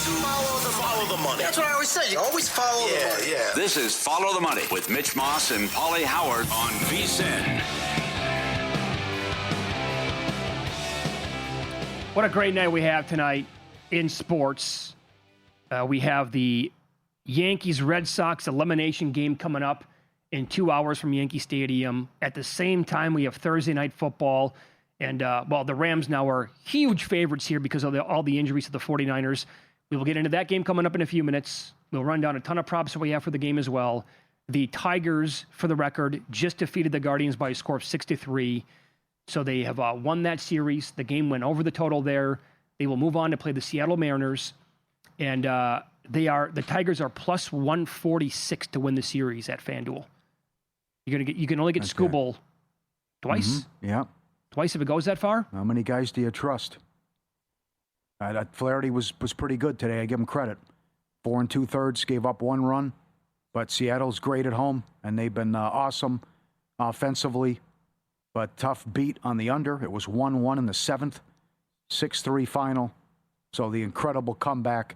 Follow the money. That's what I always say. You always follow the money. Yeah. This is Follow the Money with Mitch Moss and Pauly Howard on VSiN. What a great night we have tonight in sports. We have the Yankees-Red Sox elimination game coming up in 2 hours from Yankee Stadium. At the same time, we have Thursday night football. And, the Rams now are huge favorites here because of all the injuries to the 49ers. We will get into that game coming up in a few minutes. We'll run down a ton of props that we have for the game as well. The Tigers, for the record, just defeated the Guardians by a score of 6-3. So they have won that series. The game went over the total there. They will move on to play the Seattle Mariners. And the Tigers are plus 146 to win the series at FanDuel. You can only get Scooble twice. Mm-hmm. Yeah. Twice if it goes that far. How many guys do you trust? That Flaherty was pretty good today. I give him credit. 4 2/3, gave up 1 run. But Seattle's great at home, and they've been awesome offensively. But tough beat on the under. It was 1-1 in the 7th, 6-3 final. So the incredible comeback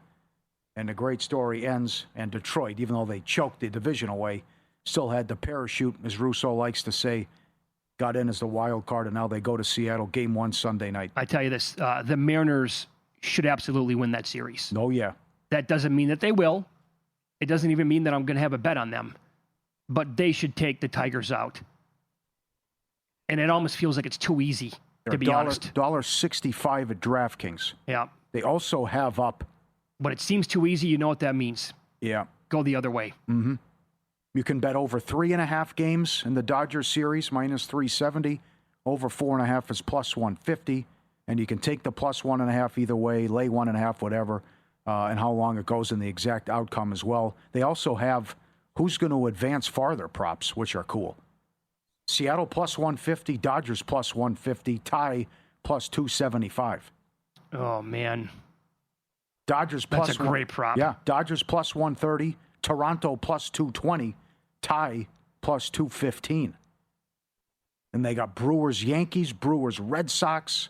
and the great story ends. And Detroit, even though they choked the division away, still had the parachute, as Russo likes to say, got in as the wild card, and now they go to Seattle, game 1 Sunday night. I tell you this, the Mariners should absolutely win that series. Oh, yeah. That doesn't mean that they will. It doesn't even mean that I'm going to have a bet on them. But they should take the Tigers out. And it almost feels like it's too easy, to be honest. $1.65 at DraftKings. Yeah. They also have up. But it seems too easy. You know what that means. Yeah. Go the other way. Mm-hmm. You can bet over 3.5 games in the Dodgers series, minus 370. Over 4.5 is plus 150. And you can take the plus 1.5 either way, lay 1.5, whatever, and how long it goes and the exact outcome as well. They also have who's going to advance farther props, which are cool. Seattle plus 150, Dodgers plus 150, tie plus 275. Oh, man. Dodgers plus That's a great prop. Yeah, Dodgers plus 130, Toronto plus 220, tie plus 215. And they got Brewers, Yankees, Brewers, Red Sox,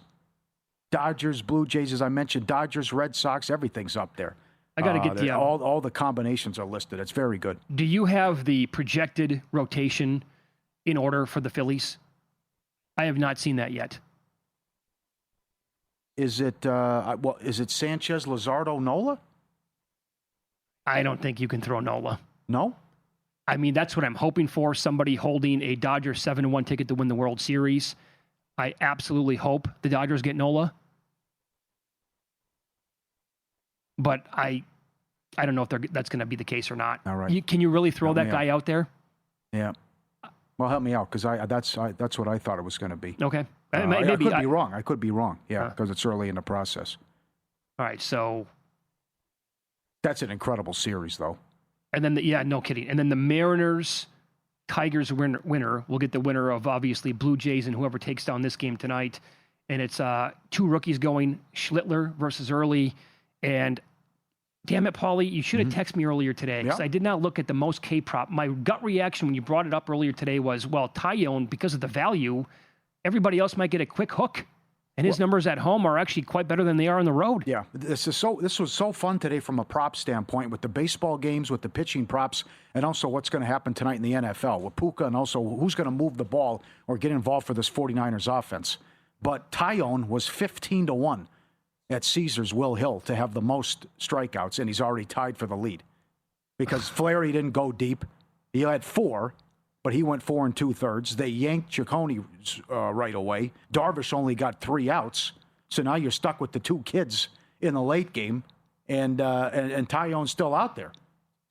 Dodgers, Blue Jays, as I mentioned, Dodgers, Red Sox, everything's up there. I got to get the... all the combinations are listed. It's very good. Do you have the projected rotation in order for the Phillies? I have not seen that yet. Is it Sanchez, Luzardo, Nola? I don't think you can throw Nola. No? I mean, that's what I'm hoping for, somebody holding a Dodgers 7-1 ticket to win the World Series. I absolutely hope the Dodgers get Nola. But I don't know if that's going to be the case or not. All right. Can you really throw that guy out there? Yeah. Well, help me out, because that's what I thought it was going to be. Okay. Maybe I could be wrong. I could be wrong. Yeah, because it's early in the process. All right, so... That's an incredible series, though. And then, no kidding. And then the Mariners, Tigers winner will get the winner of, obviously, Blue Jays and whoever takes down this game tonight. And it's 2 rookies going, Schlittler versus Early. And damn it, Pauly, you should have texted me earlier today, because I did not look at the most K prop. My gut reaction when you brought it up earlier today was, well, Tyone, because of the value, everybody else might get a quick hook. And his numbers at home are actually quite better than they are on the road. Yeah, this was so fun today from a prop standpoint, with the baseball games, with the pitching props, and also what's going to happen tonight in the NFL with Puka, and also who's going to move the ball or get involved for this 49ers offense. But Tyone was 15-1 at Caesars Will Hill to have the most strikeouts, and he's already tied for the lead. Because Flaherty didn't go deep. He had 4. But he went 4 2/3. They yanked Ciccone right away. Darvish only got 3 outs. So now you're stuck with the 2 kids in the late game, and Tyone's still out there.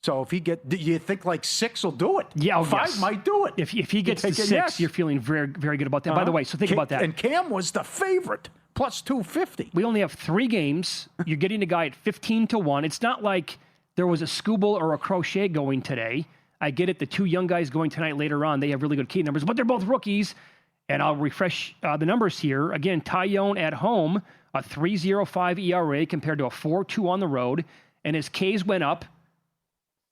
So if do you think like 6 will do it? Yeah, 5 might do it. If he gets to 6, you're feeling very, very good about that. By the way, so think about that. And Cam was the favorite, plus 250. We only have 3 games. You're getting a guy at 15-1. It's not like there was a Scooble or a Crochet going today. I get it. The 2 young guys going tonight later on, they have really good key numbers, but they're both rookies. And I'll refresh the numbers here. Again, Tyone at home, a 3.05 ERA compared to a 4.2 on the road. And his Ks went up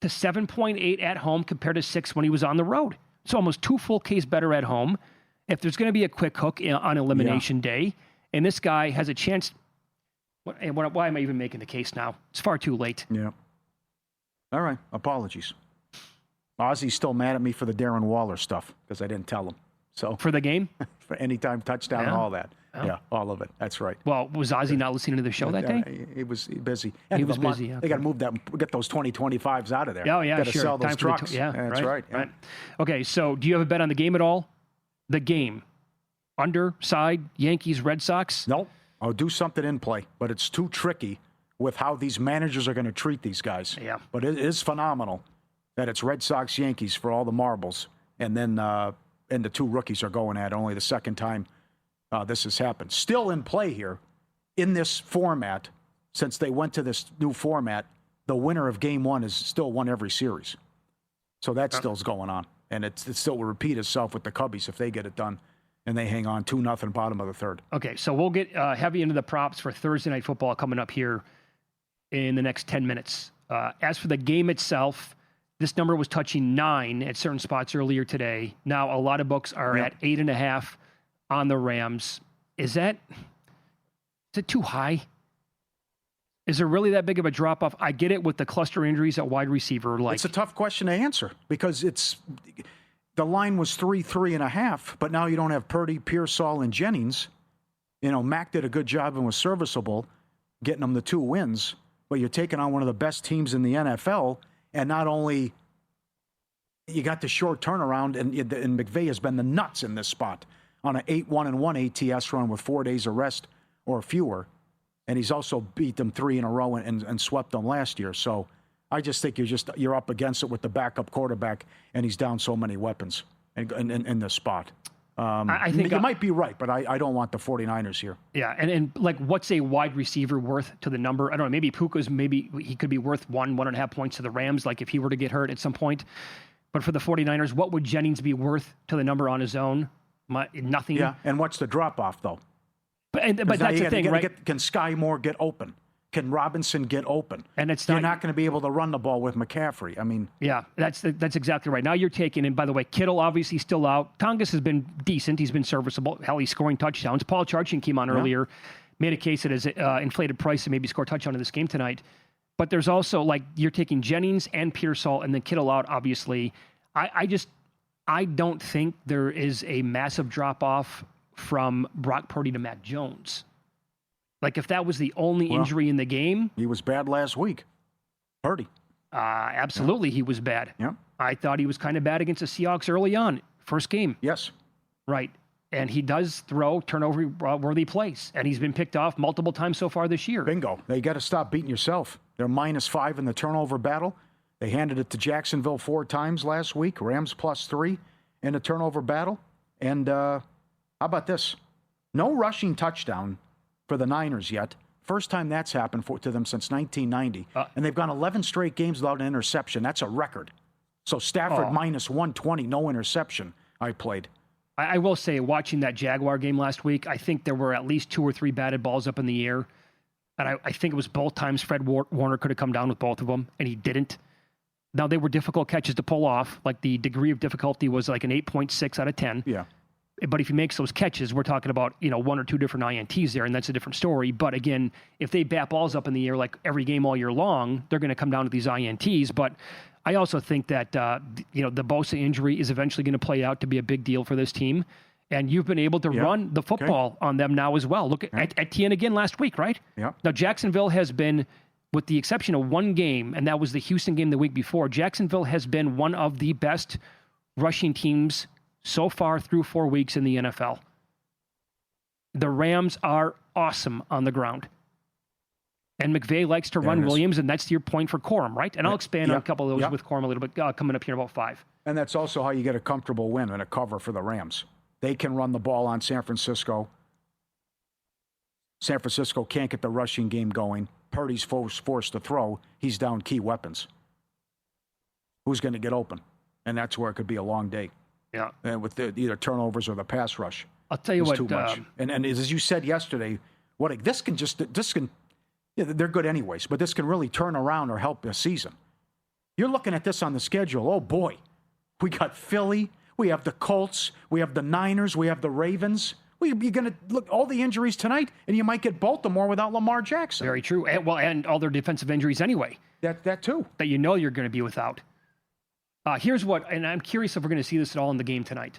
to 7.8 at home compared to 6 when he was on the road. So almost 2 full Ks better at home. If there's going to be a quick hook on elimination day, and this guy has a chance, Why am I even making the case now? It's far too late. Yeah. All right. Apologies. Ozzy's still mad at me for the Darren Waller stuff because I didn't tell him. So For the game? for anytime touchdown and all that. Yeah, all of it. That's right. Well, was Ozzy not listening to the show that day? He was busy. He was busy. They got to move that, get those 2025s out of there. Oh, yeah, got to sure. sell those Time for trucks. yeah, that's right. Yeah. Right. Okay, so do you have a bet on the game at all? The game. Under, side, Yankees, Red Sox? Nope. I'll do something in play, but it's too tricky with how these managers are going to treat these guys. Yeah. But it is phenomenal that it's Red Sox, Yankees for all the marbles, and then and the two rookies are going at it. Only the second time this has happened. Still in play here in this format, since they went to this new format, the winner of Game 1 is still won every series. So that still's going on. And it still will repeat itself with the Cubbies if they get it done and they hang on 2-0 bottom of the third. Okay, so we'll get heavy into the props for Thursday Night Football coming up here in the next 10 minutes. As for the game itself, this number was touching 9 at certain spots earlier today. Now, a lot of books are at 8.5 on the Rams. Is it too high? Is there really that big of a drop-off? I get it with the cluster injuries at wide receiver. It's a tough question to answer because the line was 3.5, but now you don't have Purdy, Pearsall, and Jennings. You know, Mack did a good job and was serviceable, getting them the 2 wins, but you're taking on one of the best teams in the NFL, and not only you got the short turnaround, and McVay has been the nuts in this spot on an 8-1-1 ATS run with 4 days of rest or fewer. And he's also beat them 3 in a row and swept them last year. So I just think you're up against it with the backup quarterback, and he's down so many weapons in this spot. I think you might be right, but I don't want the 49ers here. Yeah, and like, what's a wide receiver worth to the number? I don't know, maybe Puka's, maybe he could be worth 1.5 points to the Rams, like if he were to get hurt at some point. But for the 49ers, what would Jennings be worth to the number on his own? Nothing. Yeah, and what's the drop-off, though? But that's the thing, right? Can Sky Moore get open? Can Robinson get open? And you're not going to be able to run the ball with McCaffrey. I mean, yeah, that's exactly right. Now you're taking, and by the way, Kittle obviously still out. Tongas has been decent. He's been serviceable. Hell, he's scoring touchdowns. Paul Charchian came on earlier, made a case that his inflated price to maybe score a touchdown in this game tonight. But there's also, like, you're taking Jennings and Pearsall and then Kittle out, obviously. I don't think there is a massive drop-off from Brock Purdy to Mac Jones. Like, if that was the only injury in the game. He was bad last week. Purdy. Absolutely, he was bad. Yeah. I thought he was kind of bad against the Seahawks early on. First game. Yes. Right. And he does throw turnover-worthy plays. And he's been picked off multiple times so far this year. Bingo. They got to stop beating yourself. They're -5 in the turnover battle. They handed it to Jacksonville 4 times last week. Rams +3 in the turnover battle. And how about this? No rushing touchdown for the Niners yet. First time that's happened to them since 1990. And they've gone 11 straight games without an interception. That's a record. So Stafford -120, no interception. I played. I will say, watching that Jaguar game last week, I think there were at least 2 or 3 batted balls up in the air. And I think it was both times Fred Warner could have come down with both of them, and he didn't. Now, they were difficult catches to pull off. Like, the degree of difficulty was like an 8.6 out of 10. Yeah. But if he makes those catches, we're talking about, 1 or 2 different INTs there, and that's a different story. But again, if they bat balls up in the air like every game all year long, they're going to come down to these INTs. But I also think that, the Bosa injury is eventually going to play out to be a big deal for this team. And you've been able to run the football on them now as well. Look at Etienne again last week, right? Yeah. Now, Jacksonville has been, with the exception of one game, and that was the Houston game the week before, Jacksonville has been one of the best rushing teams so far through 4 weeks in the NFL. The Rams are awesome on the ground. And McVay likes to run Williams, and that's your point for Corum, right? And I'll expand on a couple of those with Corum a little bit coming up here in about 5. And that's also how you get a comfortable win and a cover for the Rams. They can run the ball on San Francisco. San Francisco can't get the rushing game going. Purdy's forced to throw. He's down key weapons. Who's going to get open? And that's where it could be a long day. Yeah. And with either turnovers or the pass rush. I'll tell you what. Too much. And as you said yesterday, this can they're good anyways, but this can really turn around or help this season. You're looking at this on the schedule. Oh boy, we got Philly. We have the Colts. We have the Niners. We have the Ravens. Well, you're going to look all the injuries tonight, and you might get Baltimore without Lamar Jackson. Very true. And all their defensive injuries anyway. That too. That you know you're going to be without. Here's what, and I'm curious if we're going to see this at all in the game tonight.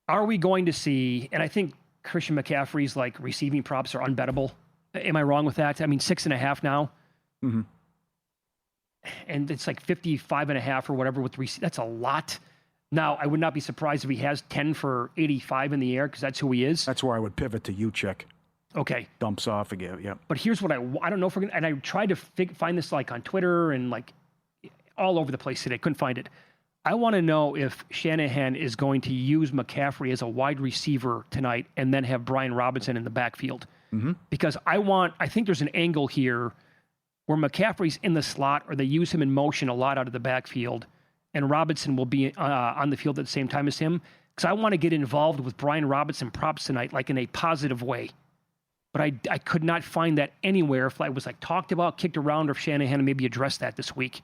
Are we going to see, and I think Christian McCaffrey's receiving props are unbettable. Am I wrong with that? I mean, 6.5 now. Mm-hmm. And it's 55.5 or whatever with that's a lot. Now, I would not be surprised if he has 10 for 85 in the air because that's who he is. That's where I would pivot to Juszczyk. Okay. Dumps off again, yeah. But here's what I don't know if we're going to, and I tried to find this on Twitter and all over the place today. Couldn't find it. I want to know if Shanahan is going to use McCaffrey as a wide receiver tonight and then have Brian Robinson in the backfield. Mm-hmm. Because I think there's an angle here where McCaffrey's in the slot or they use him in motion a lot out of the backfield and Robinson will be on the field at the same time as him. Because I want to get involved with Brian Robinson props tonight, in a positive way. But I could not find that anywhere if it was talked about, kicked around, or if Shanahan maybe addressed that this week.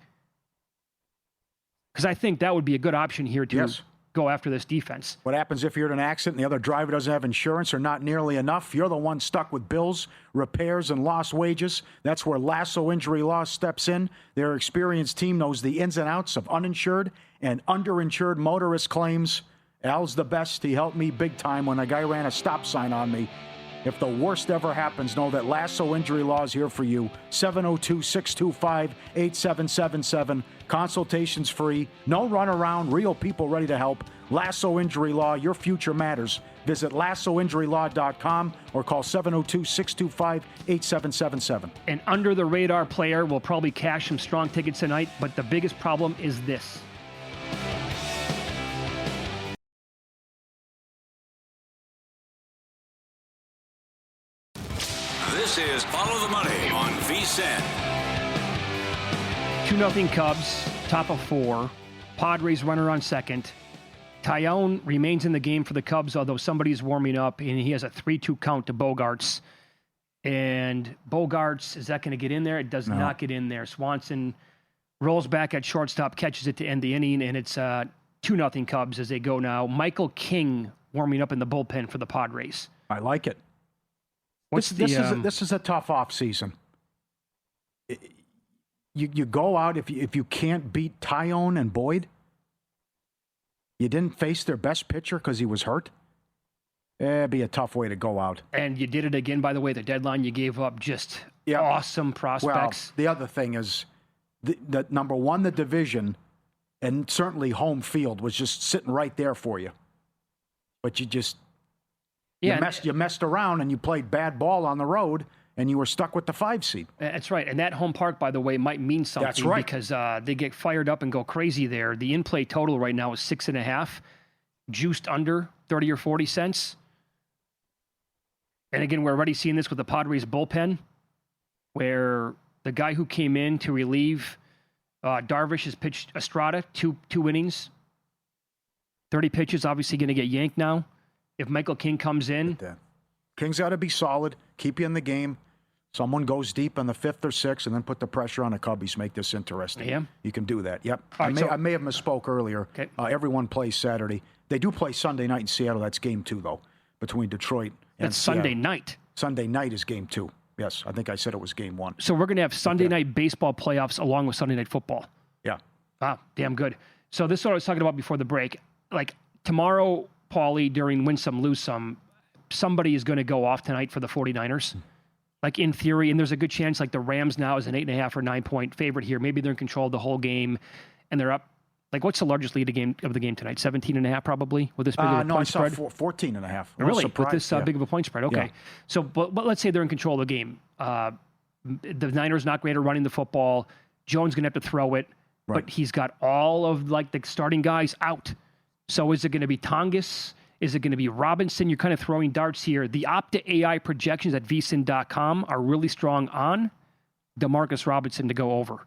Because I think that would be a good option here to go after this defense. What happens if you're in an accident and the other driver doesn't have insurance or not nearly enough? You're the one stuck with bills, repairs, and lost wages. That's where Lasso Injury Law steps in. Their experienced team knows the ins and outs of uninsured and underinsured motorist claims. Al's the best. He helped me big time when a guy ran a stop sign on me. If the worst ever happens, know that Lasso Injury Law is here for you. 702-625-8777. Consultations free. No runaround. Real people ready to help. Lasso Injury Law. Your future matters. Visit lassoinjurylaw.com or call 702-625-8777. An under-the-radar player will probably cash some strong tickets tonight, but the biggest problem is this. This is Follow the Money on VSiN. 2-0 Cubs, top of 4. Padres runner on second. Tyone remains in the game for the Cubs, although somebody's warming up, and he has a 3-2 count to Bogarts. And Bogarts, is that going to get in there? It does not get in there. Swanson rolls back at shortstop, catches it to end the inning, and it's 2-0 Cubs as they go now. Michael King warming up in the bullpen for the Padres. I like it. This is a tough off season. You go out if you can't beat Tyone and Boyd. You didn't face their best pitcher because he was hurt. It'd be a tough way to go out. And you did it again, by the way. The deadline you gave up just awesome prospects. Well, the other thing is the number one, the division, and certainly home field was just sitting right there for you. But you messed around and you played bad ball on the road and you were stuck with the 5 seed. That's right. And that home park, by the way, might mean something. That's right. Because they get fired up and go crazy there. The in-play total right now is 6.5, juiced under 30 or 40 cents. And again, we're already seeing this with the Padres bullpen, where the guy who came in to relieve Darvish has pitched Estrada two innings. 30 pitches, obviously going to get yanked now. If Michael King comes in. King's got to be solid, keep you in the game. Someone goes deep on the 5th or 6th and then put the pressure on the Cubbies, make this interesting. Yeah. You can do that. Yep. Right, I may have misspoke earlier. Okay. Everyone plays Saturday. They do play Sunday night in Seattle. That's game 2, though, between Detroit and That's Seattle. Sunday night. Sunday night is game 2. Yes, I think I said it was game 1. So we're going to have Sunday night baseball playoffs along with Sunday night football. Yeah. Ah, damn good. So this is what I was talking about before the break. Tomorrow, Pauly, during Win Some, Lose Some, somebody is going to go off tonight for the 49ers. In theory, and there's a good chance, the Rams now is an 8.5 or 9-point favorite here. Maybe they're in control of the whole game, and they're up. What's the largest lead of the game tonight? 17.5 probably with this big of a point spread? No, I saw 14.5. Really? With this big of a point spread? Okay. Yeah. So, but let's say they're in control of the game. The Niners not great at running the football. Jones going to have to throw it, but he's got all of the starting guys out. So is it going to be Tongas? Is it going to be Robinson? You're kind of throwing darts here. The Opta AI projections at vsin.com are really strong on DeMarcus Robinson to go over.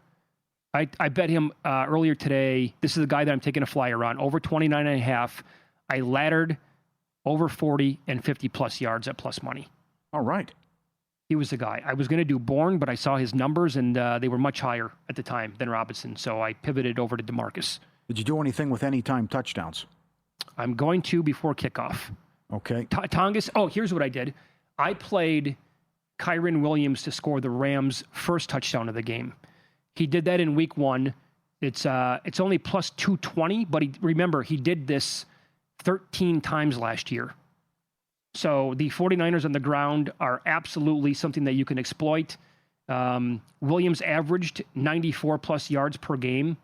I bet him earlier today. This is the guy that I'm taking a flyer on, over 29.5. I laddered over 40 and 50-plus yards at plus money. All right. He was the guy. I was going to do Bourne, but I saw his numbers, and they were much higher at the time than Robinson, so I pivoted over to DeMarcus. Did you do anything with anytime touchdowns? I'm going to before kickoff. Okay. Tongas. Oh, here's what I did. I played Kyron Williams to score the Rams' first touchdown of the game. He did that in week 1. It's only plus 220, but remember, he did this 13 times last year. So the 49ers on the ground are absolutely something that you can exploit. Williams averaged 94 plus yards per game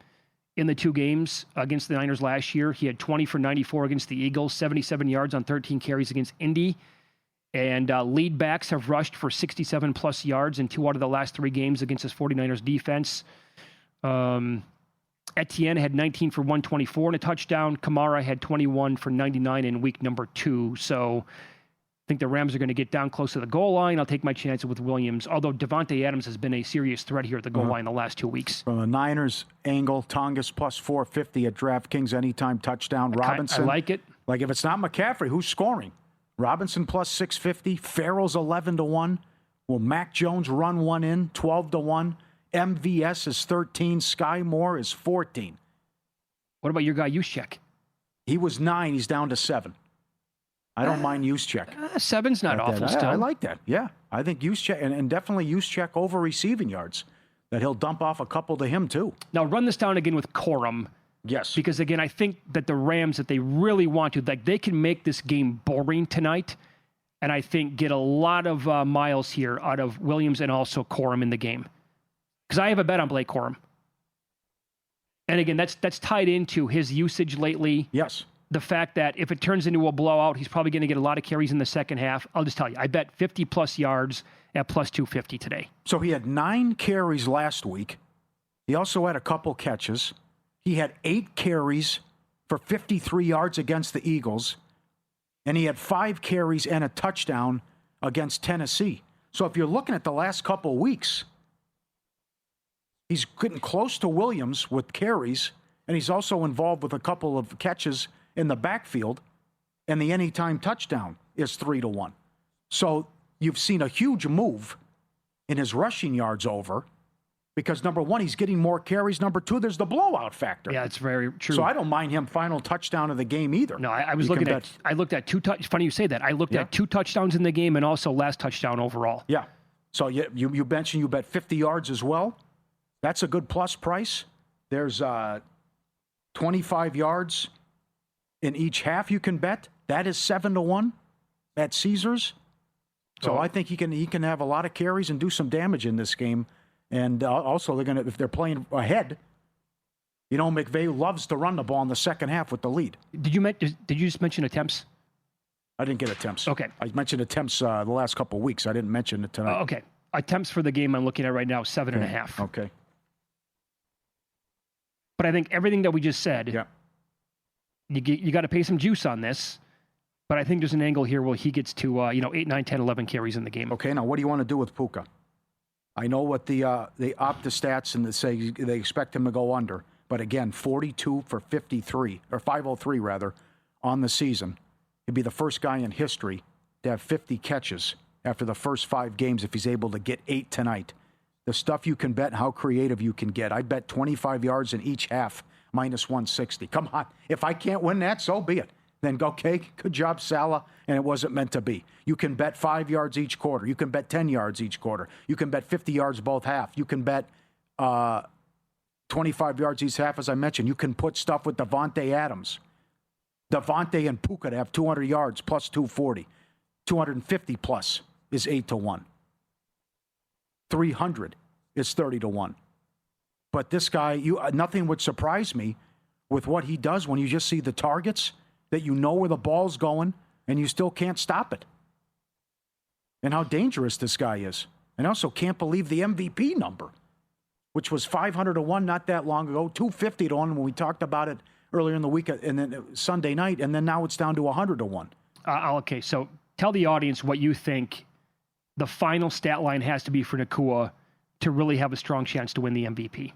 in the 2 games against the Niners last year. He had 20 for 94 against the Eagles, 77 yards on 13 carries against Indy. And lead backs have rushed for 67 plus yards in 2 out of the last 3 games against his 49ers defense. Etienne had 19 for 124 and a touchdown. Kamara had 21 for 99 in week number 2. So I think the Rams are going to get down close to the goal line. I'll take my chances with Williams, although Devontae Adams has been a serious threat here at the goal line the last 2 weeks. From a Niners angle, Tongas plus 450 at DraftKings anytime touchdown. Robinson. I like it. Like if it's not McCaffrey, who's scoring? Robinson plus 650. Farrell's 11-1. Will Mac Jones run one in? 12-1. MVS is 13. Sky Moore is 14. What about your guy, Juszczyk? He was 9. He's down to 7. I don't mind Juszczyk. 7's not awful still. I like that. Yeah. I think Juszczyk, and definitely Juszczyk over receiving yards, that he'll dump off a couple to him too. Now run this down again with Corum. Yes. Because again, I think that the Rams, that they really want to, like they can make this game boring tonight, and I think get a lot of miles here out of Williams and also Corum in the game. Because I have a bet on Blake Corum. And again, that's tied into his usage lately. Yes. The fact that if it turns into a blowout, he's probably going to get a lot of carries in the second half. I'll just tell you, I bet 50-plus yards at plus 250 today. So he had 9 carries last week. He also had a couple catches. He had 8 carries for 53 yards against the Eagles. And he had 5 carries and a touchdown against Tennessee. So if you're looking at the last couple of weeks, he's getting close to Williams with carries, and he's also involved with a couple of catches in the backfield, and the anytime touchdown is 3-1. So you've seen a huge move in his rushing yards over because, number one, he's getting more carries. Number two, there's the blowout factor. Yeah, it's very true. So I don't mind him final touchdown of the game either. No, I was looking at, I looked at 2 touchdowns. Funny you say that. I looked at 2 touchdowns in the game and also last touchdown overall. Yeah. So you mentioned you bet 50 yards as well. That's a good plus price. There's 25 yards in each half you can bet. That is 7-1 at Caesars. So I think he can have a lot of carries and do some damage in this game. And also they're gonna, if they're playing ahead, you know, McVay loves to run the ball in the second half with the lead. Did you just mention attempts? I didn't get attempts. Okay. I mentioned attempts the last couple of weeks. I didn't mention it tonight. Okay. Attempts for the game I'm looking at right now, 7.5. Okay. But I think everything that we just said, you got to pay some juice on this. But I think there's an angle here where he gets to 8, 9, 10, 11 carries in the game. Okay, now what do you want to do with Puka? I know what they opt the stats and they say they expect him to go under. But again, 42 for 53, or 503 rather, on the season. He'd be the first guy in history to have 50 catches after the first 5 games if he's able to get 8 tonight. The stuff you can bet, how creative you can get. I bet 25 yards in each half, minus 160. Come on. If I can't win that, so be it. Then go, okay, good job, Salah, and it wasn't meant to be. You can bet 5 yards each quarter. You can bet 10 yards each quarter. You can bet 50 yards both half. You can bet 25 yards each half, as I mentioned. You can put stuff with Devontae Adams. Devontae and Puka to have 200 yards plus 240. 250 plus is 8-1. 300 is 30-1. But this guy, nothing would surprise me with what he does when you just see the targets, that you know where the ball's going, and you still can't stop it. And how dangerous this guy is. And also can't believe the MVP number, which was 500-1 not that long ago, 250-1 when we talked about it earlier in the week, and then Sunday night, and then now it's down to 100-1. Okay, so tell the audience what you think the final stat line has to be for Nakua to really have a strong chance to win the MVP.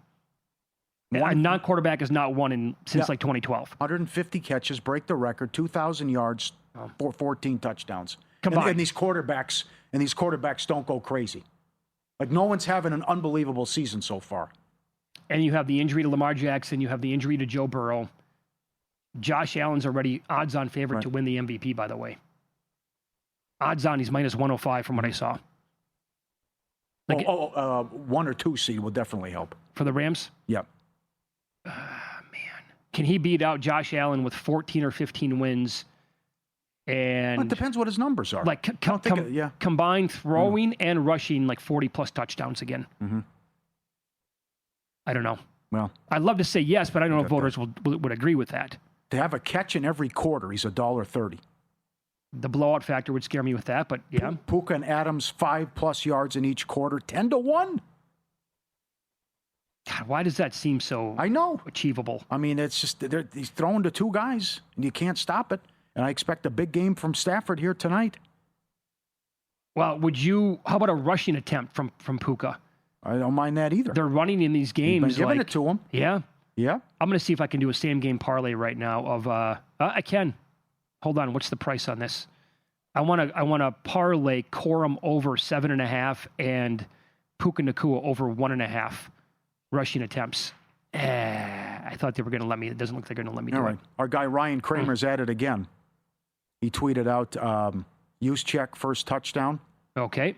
A non-quarterback has not won since like 2012. 150 catches, break the record, 2,000 yards, 14 touchdowns. Combined. And these quarterbacks don't go crazy. Like no one's having an unbelievable season so far. And you have the injury to Lamar Jackson, you have the injury to Joe Burrow. Josh Allen's already odds-on favorite to win the MVP, by the way. Odds on he's minus 105 from what I saw. 1 or 2 seed will definitely help. For the Rams? Yep. Man. Can he beat out Josh Allen with 14 or 15 wins? And well, it depends what his numbers are. Like combined throwing and rushing, like 40-plus touchdowns again. Mm-hmm. I don't know. Well, I'd love to say yes, but I don't know if voters would agree with that. To have a catch in every quarter, he's $1.30. The blowout factor would scare me with that, but yeah. Puka and Adams, 5+ yards in each quarter, 10-1. God, why does that seem so achievable? I mean, it's just he's throwing to 2 guys, and you can't stop it. And I expect a big game from Stafford here tonight. Well, how about a rushing attempt from Puka? I don't mind that either. They're running in these games. You've been giving it to him. Yeah. Yeah. I'm going to see if I can do a same-game parlay right now of I can. Hold on. What's the price on this? I want to parlay Corum over 7.5 and Puka Nacua over 1.5 rushing attempts. I thought they were going to let me. It doesn't look like they're going to let me do it. Our guy Ryan Kramer's at it again. He tweeted out Juszczyk first touchdown. Okay.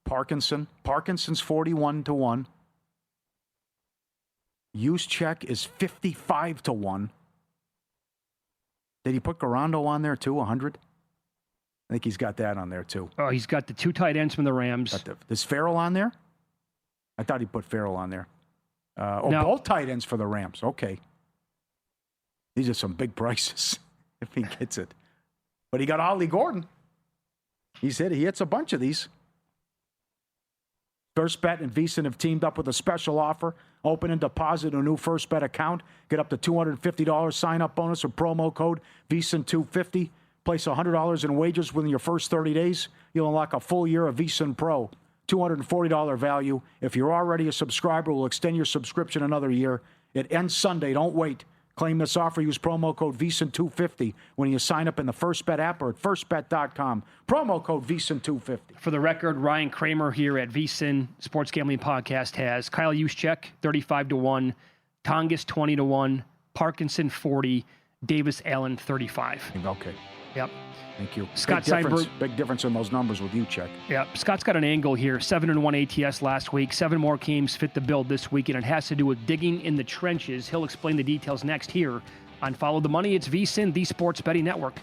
Parkinson's 41-1. Juszczyk is 55-1. Did he put Garando on there too? 100. I think he's got that on there too. Oh, he's got the 2 tight ends from the Rams. Is Farrell on there? I thought he put Farrell on there. Both tight ends for the Rams. Okay. These are some big prices if he gets it. But he got Ollie Gordon. He hits a bunch of these. First Bet and VSiN have teamed up with a special offer. Open and deposit a new First Bet account. Get up to $250 sign-up bonus with promo code VSiN250. Place $100 in wagers within your first 30 days. You'll unlock a full year of VSiN Pro. $240 value. If you're already a subscriber, we'll extend your subscription another year. It ends Sunday. Don't wait. Claim this offer. Use promo code VSiN250 when you sign up in the First Bet app or at firstbet.com. Promo code VSiN250. For the record, Ryan Kramer here at VSiN Sports Gambling Podcast has Kyle Juszczyk 35-1, Tongas 20-1, Parkinson 40, Davis Allen 35. Okay. Yep. Thank you. Scott Seidenberg. Big difference in those numbers with you, Check. Yeah, Scott's got an angle here. 7-1 ATS last week. 7 more games fit the bill this week, and it has to do with digging in the trenches. He'll explain the details next here on Follow the Money. It's VSiN, the Sports Betting Network.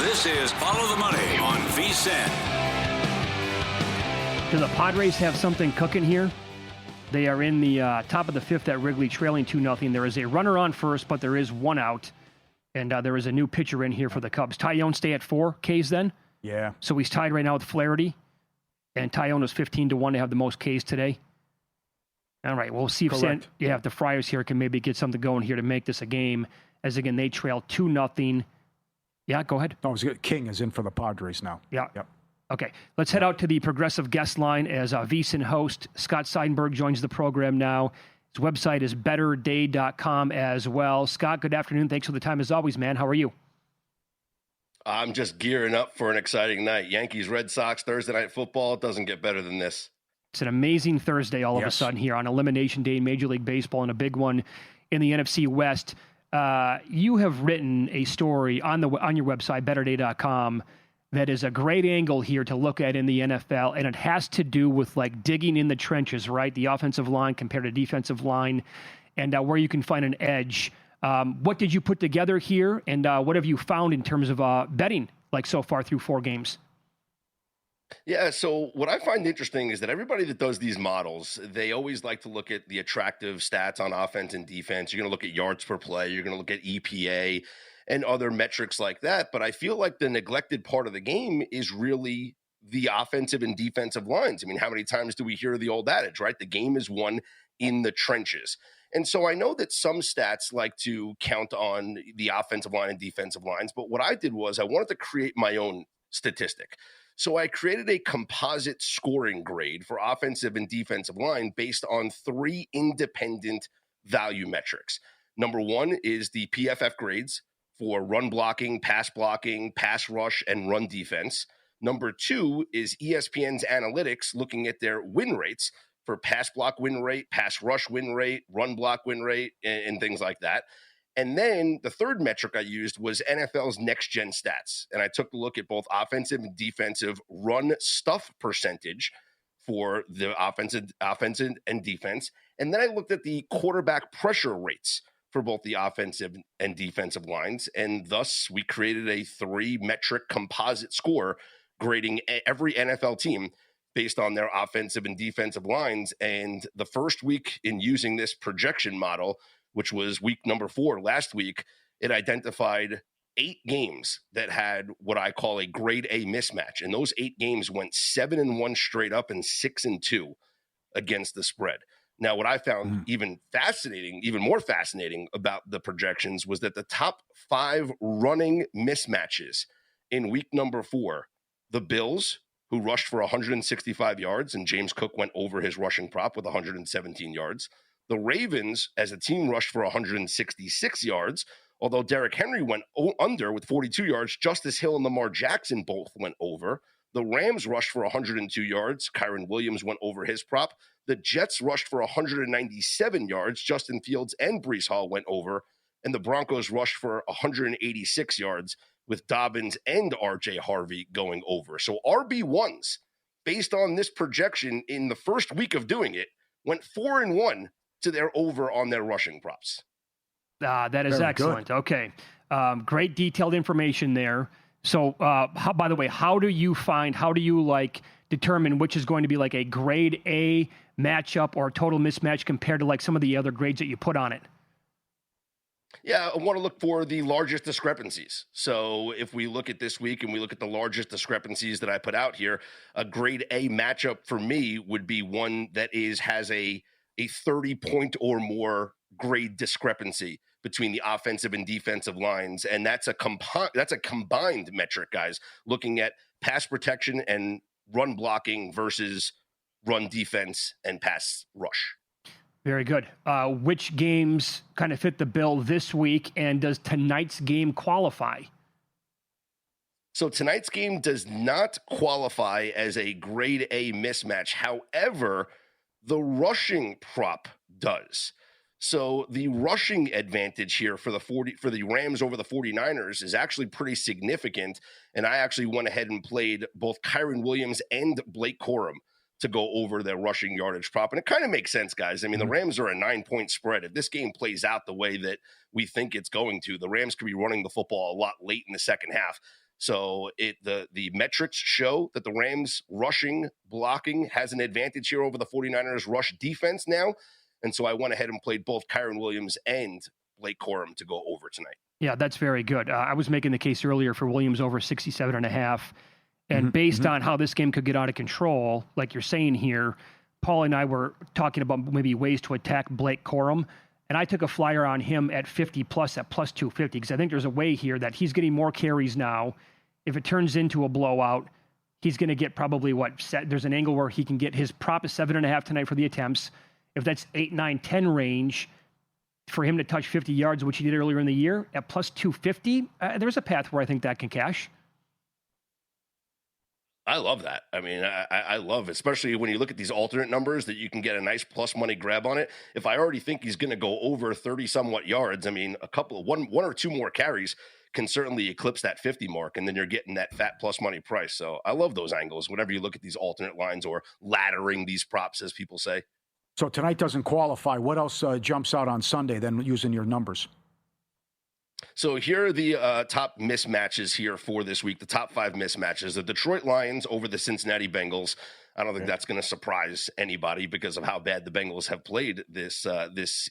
This is Follow the Money on VSiN. Do the Padres have something cooking here? They are in the top of the 5th at Wrigley, trailing 2-0. There is a runner on first, but there is 1 out. And there is a new pitcher in here for the Cubs. Tyone stay at 4 Ks then? Yeah. So he's tied right now with Flaherty. And Tyone is 15-1 to have the most Ks today. All right, we'll see if the Friars here can maybe get something going here to make this a game. As again, they trail 2-0. Yeah, go ahead. No, King is in for the Padres now. Yeah. Yep. Okay, let's head out to the Progressive Guest Line as VSiN host Scott Seidenberg joins the program now. His website is betterday.com as well. Scott, good afternoon. Thanks for the time as always, man. How are you? I'm just gearing up for an exciting night. Yankees, Red Sox, Thursday night football. It doesn't get better than this. It's an amazing Thursday all of a sudden here on Elimination Day in Major League Baseball and a big one in the NFC West. You have written a story on your website, betterday.com, that is a great angle here to look at in the NFL, and it has to do with like digging in the trenches, right? The offensive line compared to defensive line, and where you can find an edge. What did you put together here, and what have you found in terms of betting, like so far through 4 games? Yeah, so what I find interesting is that everybody that does these models, they always like to look at the attractive stats on offense and defense. You're going to look at yards per play. You're going to look at EPA and other metrics like that. But I feel like the neglected part of the game is really the offensive and defensive lines. I mean, how many times do we hear the old adage, right? The game is won in the trenches. And so I know that some stats like to count on the offensive line and defensive lines. But what I did was I wanted to create my own statistic. So I created a composite scoring grade for offensive and defensive line based on 3 independent value metrics. Number 1 is the PFF grades for run blocking, pass rush, and run defense. Number 2 is ESPN's analytics looking at their win rates for pass block win rate, pass rush win rate, run block win rate, and things like that. And then the third metric I used was NFL's next gen stats. And I took a look at both offensive and defensive run stuff percentage for the offensive and defense. And then I looked at the quarterback pressure rates for both the offensive and defensive lines. And thus we created a 3-metric composite score grading every NFL team based on their offensive and defensive lines. And the first week in using this projection model, which was week number 4 last week, it identified 8 games that had what I call a grade A mismatch. And those 8 games went 7-1 straight up and 6-2 against the spread. Now, what I found even more fascinating about the projections was that the top 5 running mismatches in week number 4, the Bills, who rushed for 165 yards, and James Cook went over his rushing prop with 117 yards. The Ravens, as a team, rushed for 166 yards, although Derrick Henry went under with 42 yards. Justice Hill and Lamar Jackson both went over. The Rams rushed for 102 yards. Kyron Williams went over his prop. The Jets rushed for 197 yards. Justin Fields and Breece Hall went over. And the Broncos rushed for 186 yards with Dobbins and RJ Harvey going over. So RB1s, based on this projection in the first week of doing it, went 4-1 to their over on their rushing props. That is very excellent. Good. Okay. Great detailed information there. So, by the way, how do you determine which is going to be like a grade A matchup or a total mismatch compared to like some of the other grades that you put on it? Yeah, I want to look for the largest discrepancies. So if we look at this week and we look at the largest discrepancies that I put out here, a grade A matchup for me would be one that has a 30-point or more grade discrepancy between the offensive and defensive lines. And that's a combined metric, guys, looking at pass protection and run blocking versus run defense and pass rush. Very good. Which games kind of fit the bill this week, and does tonight's game qualify? So tonight's game does not qualify as a grade A mismatch. However, the rushing prop does. So the rushing advantage here for the Rams over the 49ers is actually pretty significant. And I actually went ahead and played both Kyron Williams and Blake Corum to go over their rushing yardage prop. And it kind of makes sense, guys. I mean, the Rams are a 9-point spread. If this game plays out the way that we think it's going to, the Rams could be running the football a lot late in the second half. So the metrics show that the Rams rushing blocking has an advantage here over the 49ers rush defense now. And so I went ahead and played both Kyron Williams and Blake Corum to go over tonight. Yeah, that's very good. I was making the case earlier for Williams over 67.5. And based on how this game could get out of control, like you're saying here, Paul and I were talking about maybe ways to attack Blake Corum. And I took a flyer on him at 50 plus at plus 250, because I think there's a way here that he's getting more carries now. If it turns into a blowout, he's going to get probably there's an angle where he can get his prop is 7.5 tonight for the attempts. If that's 8, 9, 10 range for him to touch 50 yards, which he did earlier in the year at plus 250, there's a path where I think that can cash. I love that. I mean, I love, especially when you look at these alternate numbers that you can get a nice plus money grab on it. If I already think he's going to go over 30 somewhat yards, I mean, one or two more carries can certainly eclipse that 50 mark, and then you're getting that fat plus money price. So I love those angles whenever you look at these alternate lines or laddering these props, as people say. So tonight doesn't qualify. What else jumps out on Sunday then using your numbers? So here are the top mismatches here for this week, the top 5 mismatches. The Detroit Lions over the Cincinnati Bengals. I don't think that's going to surprise anybody because of how bad the Bengals have played this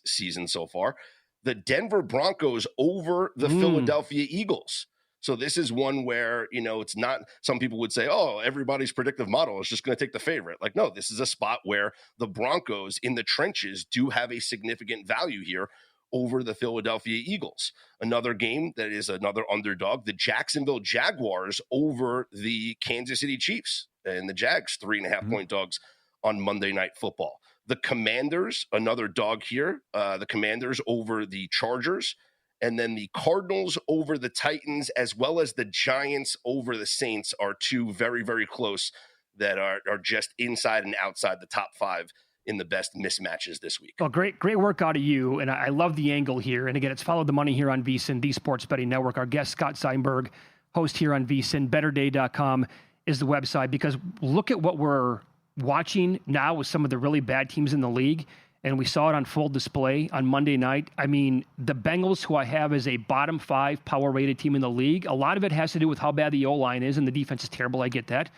season so far. The Denver Broncos over the Philadelphia Eagles. So this is one where, it's not, some people would say, oh, everybody's predictive model is just going to take the favorite. Like, no, this is a spot where the Broncos in the trenches do have a significant value here over the Philadelphia Eagles. Another game that is another underdog, the Jacksonville Jaguars over the Kansas City Chiefs, and the Jags 3.5-point dogs on Monday Night Football. The Commanders, another dog here, the Commanders over the Chargers, And then the Cardinals over the Titans, as well as the Giants over the Saints, are two very, very close that are just inside and outside the top 5 in the best mismatches this week. Well, great work out of you. And I love the angle here. And again, it's Follow the Money here on VSiN, the Sports Betting Network. Our guest, Scott Seidenberg, host here on VSiN. BetterDay.com is the website, because look at what we're watching now with some of the really bad teams in the league. And we saw it on full display on Monday night. I mean, the Bengals, who I have as a bottom 5 power-rated team in the league, a lot of it has to do with how bad the O-line is, and the defense is terrible. I get that.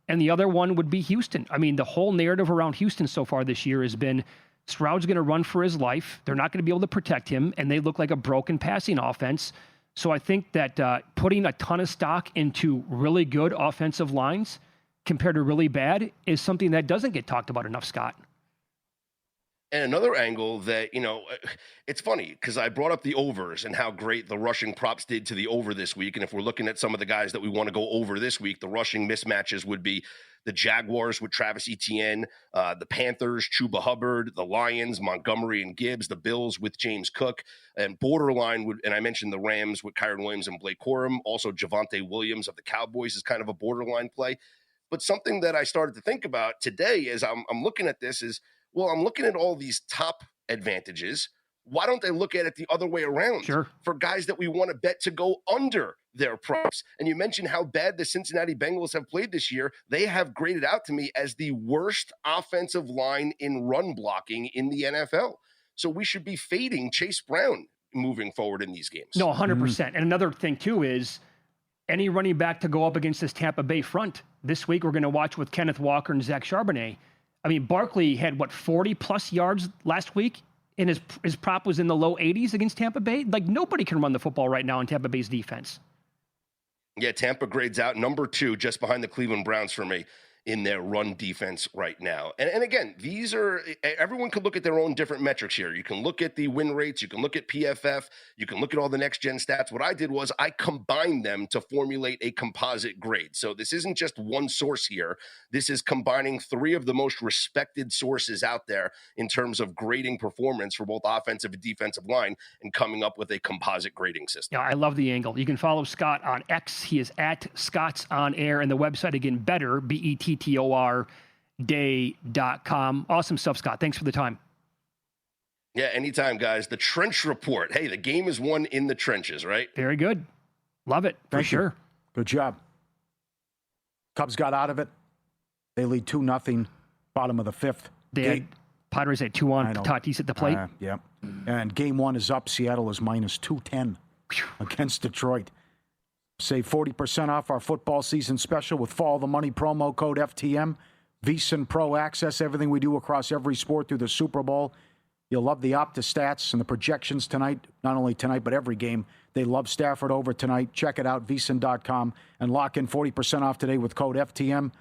And the other one would be Houston. I mean, the whole narrative around Houston so far this year has been Stroud's going to run for his life. They're not going to be able to protect him, and they look like a broken passing offense. So I think that putting a ton of stock into really good offensive lines compared to really bad is something that doesn't get talked about enough, Scott. And another angle that, it's funny because I brought up the overs and how great the rushing props did to the over this week. And if we're looking at some of the guys that we want to go over this week, the rushing mismatches would be the Jaguars with Travis Etienne, the Panthers, Chuba Hubbard, the Lions, Montgomery and Gibbs, the Bills with James Cook, and borderline and I mentioned the Rams with Kyron Williams and Blake Corum. Also, Javonte Williams of the Cowboys is kind of a borderline play. But something that I started to think about today as I'm looking at this is, well, I'm looking at all these top advantages. Why don't they look at it the other way around? Sure. For guys that we want to bet to go under their props? And you mentioned how bad the Cincinnati Bengals have played this year. They have graded out to me as the worst offensive line in run blocking in the NFL. So we should be fading Chase Brown moving forward in these games. No, 100%. And another thing, too, is any running back to go up against this Tampa Bay front. This week, we're going to watch with Kenneth Walker and Zach Charbonnet. I mean, Barkley had, 40-plus yards last week, and his prop was in the low 80s against Tampa Bay. Like, nobody can run the football right now in Tampa Bay's defense. Yeah, Tampa grades out number 2, just behind the Cleveland Browns for me in their run defense right now. And again, everyone could look at their own different metrics here. You can look at the win rates, you can look at PFF, you can look at all the next gen stats. What I did was I combined them to formulate a composite grade. So this isn't just one source here. This is combining 3 of the most respected sources out there in terms of grading performance for both offensive and defensive line and coming up with a composite grading system. Yeah, I love the angle. You can follow Scott on X. He is at Scott's On Air, and the website again, better, BETTOR day.com. Awesome stuff, Scott. Thanks for the time. Yeah, anytime, guys. The Trench Report. Hey, the game is won in the trenches, right? Very good. Love it, for sure. Good job. Cubs got out of it. They lead 2-0, bottom of the 5th. Padres had 2 on. Tatis at the plate. Yeah. And game 1 is up. Seattle is minus 210 against Detroit. Save 40% off our football season special with Follow the Money promo code FTM. VSiN Pro Access, everything we do across every sport through the Super Bowl. You'll love the Opta stats and the projections tonight. Not only tonight, but every game. They love Stafford over tonight. Check it out, VSiN.com, and lock in 40% off today with code FTM.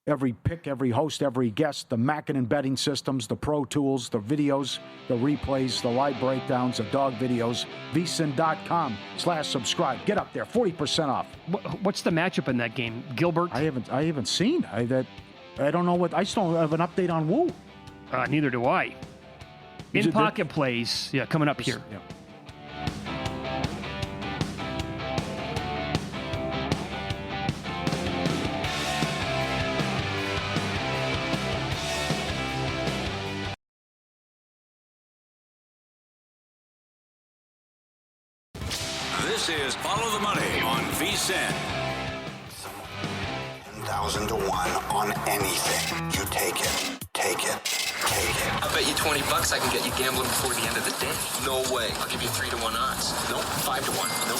Every pick, every host, every guest, the Mackinnon betting systems, the Pro Tools, the videos, the replays, the live breakdowns, the dog videos. VSiN.com/subscribe. Get up there, 40% off. What's the matchup in that game? Gilbert? I haven't seen. I don't know what. I still don't have an update on Wu. Neither do I. In pocket plays, coming up here. Yeah. This is Follow the Money on VSiN. 10,000 to 1 on anything. You take it. Take it. Take it. I bet you $20 I can get you gambling before the end of the day. No way. I'll give you 3 to 1 odds. Nope. 5 to 1. Nope.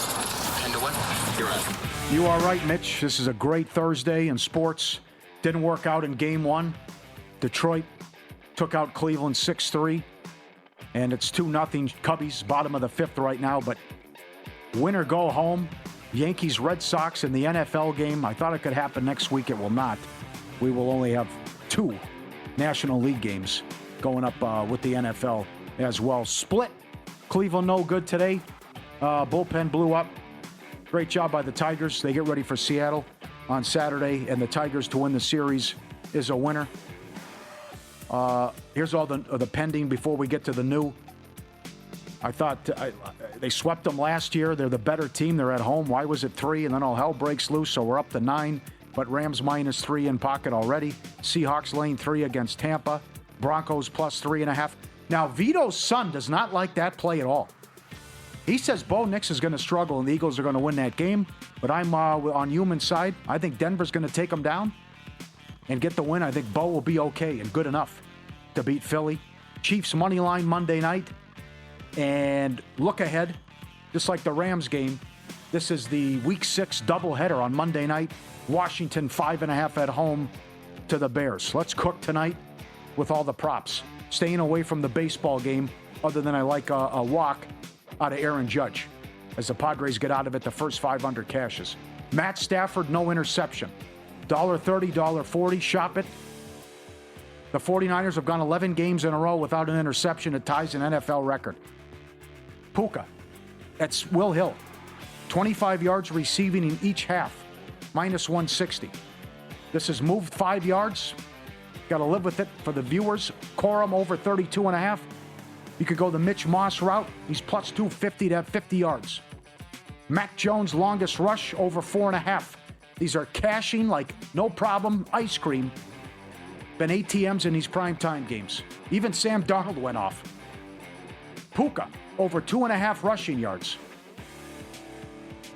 10 to 1. You're out. You are right, Mitch. This is a great Thursday in sports. Didn't work out in game 1. Detroit took out Cleveland 6-3. And it's 2-0 Cubbies, bottom of the 5th right now. But win or go home. Yankees, Red Sox in the NFL game. I thought it could happen next week. It will not. We will only have 2 National League games going up with the NFL as well. Split. Cleveland no good today. Bullpen blew up. Great job by the Tigers. They get ready for Seattle on Saturday, and the Tigers to win the series is a winner. Here's all the pending before we get to the new. I thought they swept them last year. They're the better team. They're at home. Why was it 3? And then all hell breaks loose, so we're up to 9. But Rams -3 in pocket already. Seahawks laying 3 against Tampa. Broncos +3.5. Now, Vito's son does not like that play at all. He says Bo Nix is going to struggle and the Eagles are going to win that game. But I'm on Human's side. I think Denver's going to take them down and get the win. I think Bo will be okay and good enough to beat Philly. Chiefs money line Monday night. And look ahead, just like the Rams game, this is the Week 6 doubleheader on Monday night. Washington 5.5 at home to the Bears. Let's cook tonight with all the props. Staying away from the baseball game, other than I like a walk out of Aaron Judge. As the Padres get out of it, the first 500 cashes. Matt Stafford, no interception. $1.30, $1.40, shop it. The 49ers have gone 11 games in a row without an interception. It ties an NFL record. Puka, that's Will Hill. 25 yards receiving in each half, -160. This has moved 5 yards. Got to live with it for the viewers. Corum over 32.5. You could go the Mitch Moss route. He's +250 to have 50 yards. Mac Jones' longest rush over 4.5. These are cashing like no problem ice cream. Been ATMs in these primetime games. Even Sam Darnold went off. Puka over 2.5 rushing yards.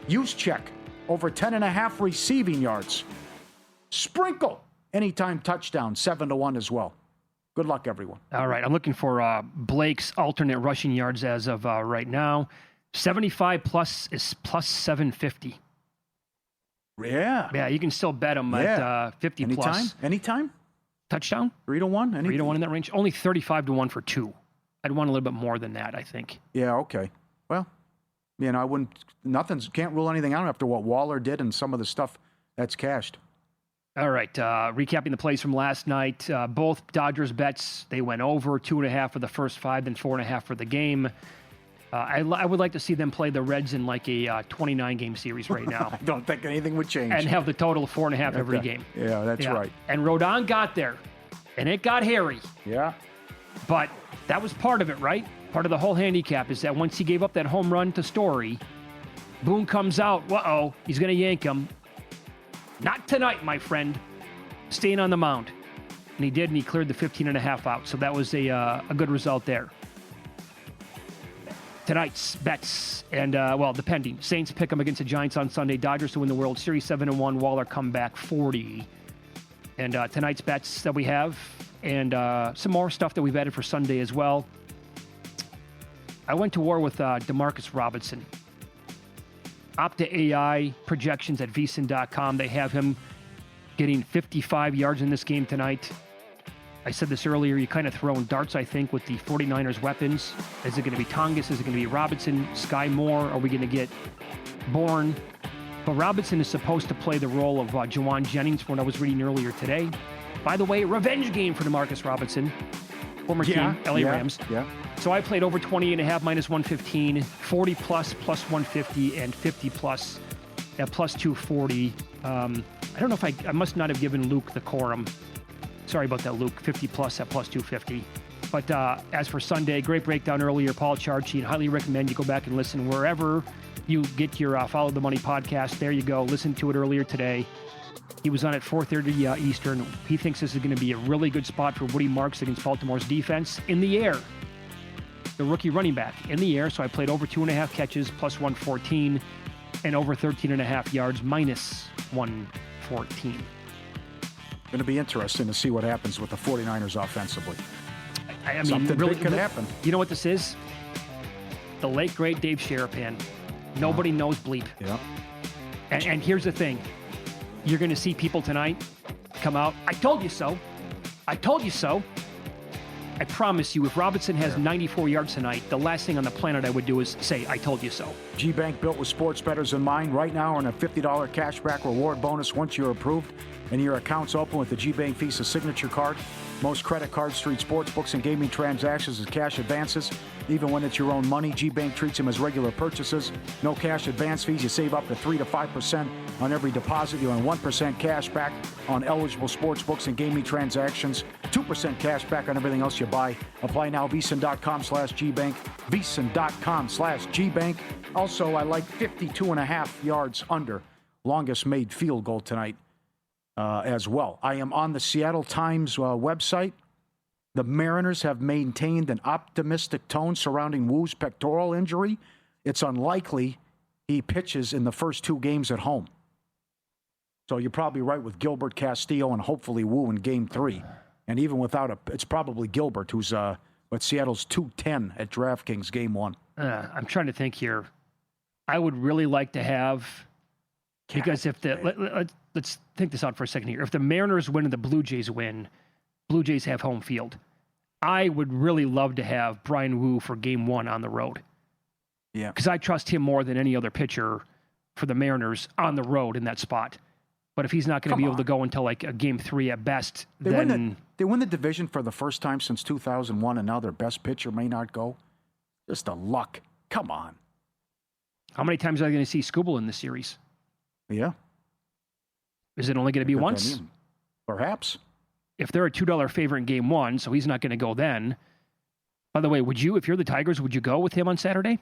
Juszczyk over 10.5 receiving yards. Sprinkle anytime touchdown 7-1 as well. Good luck, everyone. All right, I'm looking for Blake's alternate rushing yards as of right now. 75 plus is +750. Yeah. Yeah, you can still bet him at 50 plus. Anytime? Touchdown? 3-1? 3-1 in that range. Only 35-1 for 2. I'd want a little bit more than that, I think. Yeah, okay. Well, I wouldn't, can't rule anything out after what Waller did and some of the stuff that's cashed. All right, recapping the plays from last night. Both Dodgers bets, they went over 2.5 for the first 5, then 4.5 for the game. I would like to see them play the Reds in like a 29-game series right now. I don't think anything would change. And have the total of 4.5 every game. Yeah, that's right. And Rodon got there, and it got hairy. Yeah. But that was part of it, right? Part of the whole handicap is that once he gave up that home run to Story, Boone comes out, he's going to yank him. Not tonight, my friend. Staying on the mound. And he did, and he cleared the 15.5 out. So that was a good result there. Tonight's bets, and, depending. Saints pick them against the Giants on Sunday. Dodgers to win the World Series 7-1. Waller comeback 40. And tonight's bets that we have, and some more stuff that we've added for Sunday as well. I went to war with DeMarcus Robinson. Opta AI projections at vsin.com. They have him getting 55 yards in this game tonight. I said this earlier, you kind of throwing darts, I think, with the 49ers weapons. Is it going to be Tongas? Is it going to be Robinson? Sky Moore? Are we going to get Bourne? But Robinson is supposed to play the role of Jawan Jennings from what I was reading earlier today. By the way, revenge game for DeMarcus Robinson. Former team, LA Rams. Yeah. So I played over 20.5 -115, 40 plus +150, and 50 plus at +240. I don't know if I must not have given Luke the quorum. Sorry about that, Luke. 50 plus at +250. But as for Sunday, great breakdown earlier, Paul Charchi, and highly recommend you go back and listen wherever you get your Follow the Money podcast. There you go. Listen to it earlier today. He was on at 4:30 Eastern. He thinks this is going to be a really good spot for Woody Marks against Baltimore's defense in the air. The rookie running back in the air. So I played over 2.5 catches +114 and over 13.5 yards -114. Going to be interesting to see what happens with the 49ers offensively. I mean, something really big could happen. You know what this is? The late, great Dave Sharapan. Nobody knows bleep. Yeah. And here's the thing. You're going to see people tonight come out. I told you so. I told you so. I promise you, if Robinson has 94 yards tonight, the last thing on the planet I would do is say, I told you so. G-Bank built with sports bettors in mind. Right now on a $50 cashback reward bonus once you're approved and your account's open with the G-Bank Visa signature card. Most credit card, street sports books, and gaming transactions is cash advances. Even when it's your own money, G-Bank treats them as regular purchases. No cash advance fees. You save up to 3 to 5% on every deposit. You earn 1% cash back on eligible sports books and gaming transactions. 2% cash back on everything else you buy. Apply now. VSiN.com/GBank. VSiN.com/GBank. Also, I like 52.5 yards under. Longest made field goal tonight as well. I am on the Seattle Times website. The Mariners have maintained an optimistic tone surrounding Wu's pectoral injury. It's unlikely he pitches in the first 2 games at home. So you're probably right with Gilbert, Castillo, and hopefully Wu in Game 3. And even without it's probably Gilbert, who's Seattle's 210 at DraftKings Game 1. I'm trying to think here. I would really like to have, because if let's think this out for a second here. If the Mariners win and the Blue Jays win, Blue Jays have home field. I would really love to have Brian Wu for Game 1 on the road. Yeah. Because I trust him more than any other pitcher for the Mariners on the road in that spot. But if he's not going to be able to go until like a Game 3 at best, they then... They win the division for the first time since 2001, and now their best pitcher may not go. Just a luck. Come on. How many times are they going to see Skubal in this series? Yeah. Is it only going to be once? Perhaps. If they're a $2 favorite in Game 1, so he's not going to go then. By the way, would you, if you're the Tigers, would you go with him on Saturday?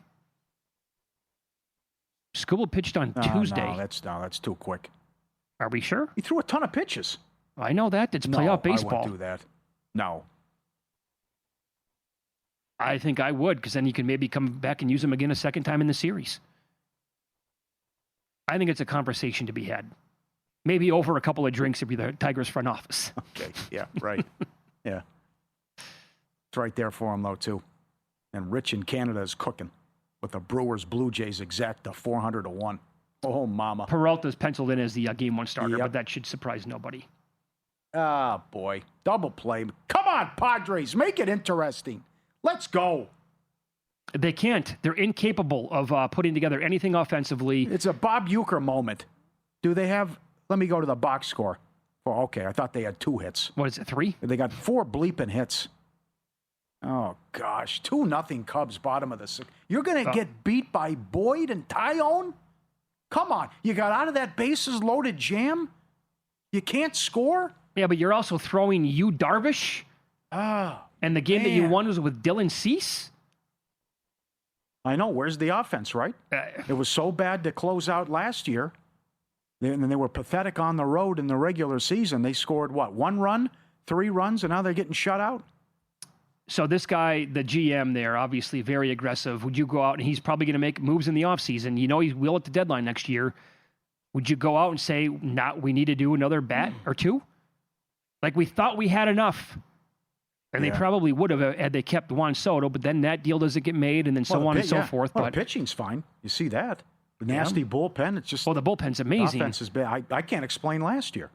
Skubal pitched on Tuesday. No, that's too quick. Are we sure? He threw a ton of pitches. I know that. It's playoff baseball. I wouldn't do that. No. I think I would, because then you can maybe come back and use him again a second time in the series. I think it's a conversation to be had. Maybe over a couple of drinks if you're the Tigers front office. Okay, yeah, right. Yeah. It's right there for him, though, too. And Rich in Canada is cooking with the Brewers Blue Jays exact to 400-1. Oh, mama. Peralta's penciled in as the Game 1 starter, but that should surprise nobody. Ah, boy. Double play. Come on, Padres. Make it interesting. Let's go. They can't. They're incapable of putting together anything offensively. It's a Bob Uecker moment. Do they have... Let me go to the box score. Oh, okay, I thought they had 2 hits. What is it, 3? They got 4 bleeping hits. Oh, gosh. 2-0 Cubs, bottom of the 6th. You're going to get beat by Boyd and Tyone? Come on. You got out of that bases-loaded jam? You can't score? Yeah, but you're also throwing Yu Darvish. And the game that you won was with Dylan Cease? I know. Where's the offense, right? It was so bad to close out last year. And they were pathetic on the road in the regular season. They scored, 1 run, 3 runs, and now they're getting shut out? So this guy, the GM there, obviously very aggressive. Would you go out, and he's probably going to make moves in the offseason. You know he will at the deadline next year. Would you go out and say, we need to do another bat or 2? Like, we thought we had enough. And they probably would have had they kept Juan Soto, but then that deal doesn't get made, and then so on and so forth. Well, but the pitching's fine. You see that. The nasty bullpen, it's just... Well, the bullpen's amazing. The offense is bad. I can't explain last year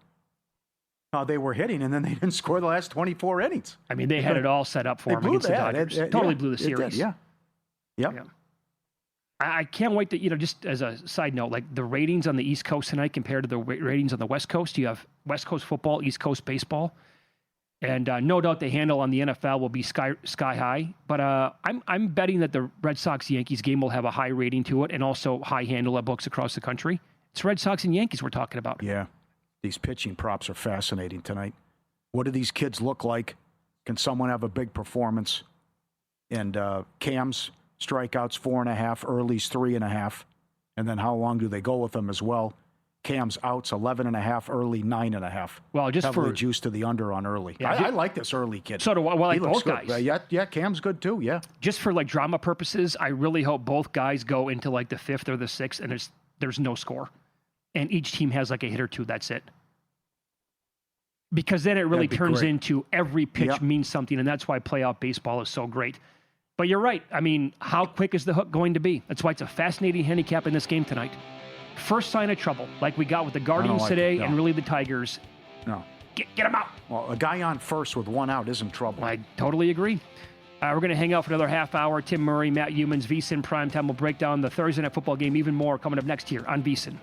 how they were hitting, and then they didn't score the last 24 innings. I mean, they had it all set up for them against the Dodgers. Totally blew the series. Yep. Yeah. I can't wait to, just as a side note, like the ratings on the East Coast tonight compared to the ratings on the West Coast. You have West Coast football, East Coast baseball. And no doubt the handle on the NFL will be sky high. But I'm betting that the Red Sox-Yankees game will have a high rating to it and also high handle at books across the country. It's Red Sox and Yankees we're talking about. Yeah. These pitching props are fascinating tonight. What do these kids look like? Can someone have a big performance? And Cam's strikeouts 4.5, Early's 3.5. And then how long do they go with them as well? Cam's outs 11.5, Early 9.5. Well, just heavily for juice to the under on Early. Yeah, I like this Early kid. So do I. Well, I like both good. guys. Yeah, Cam's good too. Yeah. Just for like drama purposes, I really hope both guys go into like the 5th or the 6th, and there's no score, and each team has like a hit or 2. That's it. Because then it really turns into every pitch means something, and that's why playoff baseball is so great. But you're right. I mean, how quick is the hook going to be? That's why it's a fascinating handicap in this game tonight. First sign of trouble, like we got with the Guardians today and really the Tigers. No. Get them out. Well, a guy on first with 1 out isn't trouble. I totally agree. We're going to hang out for another half hour. Tim Murray, Matt Humans, VSiN Primetime will break down the Thursday Night Football game even more coming up next here on VSiN.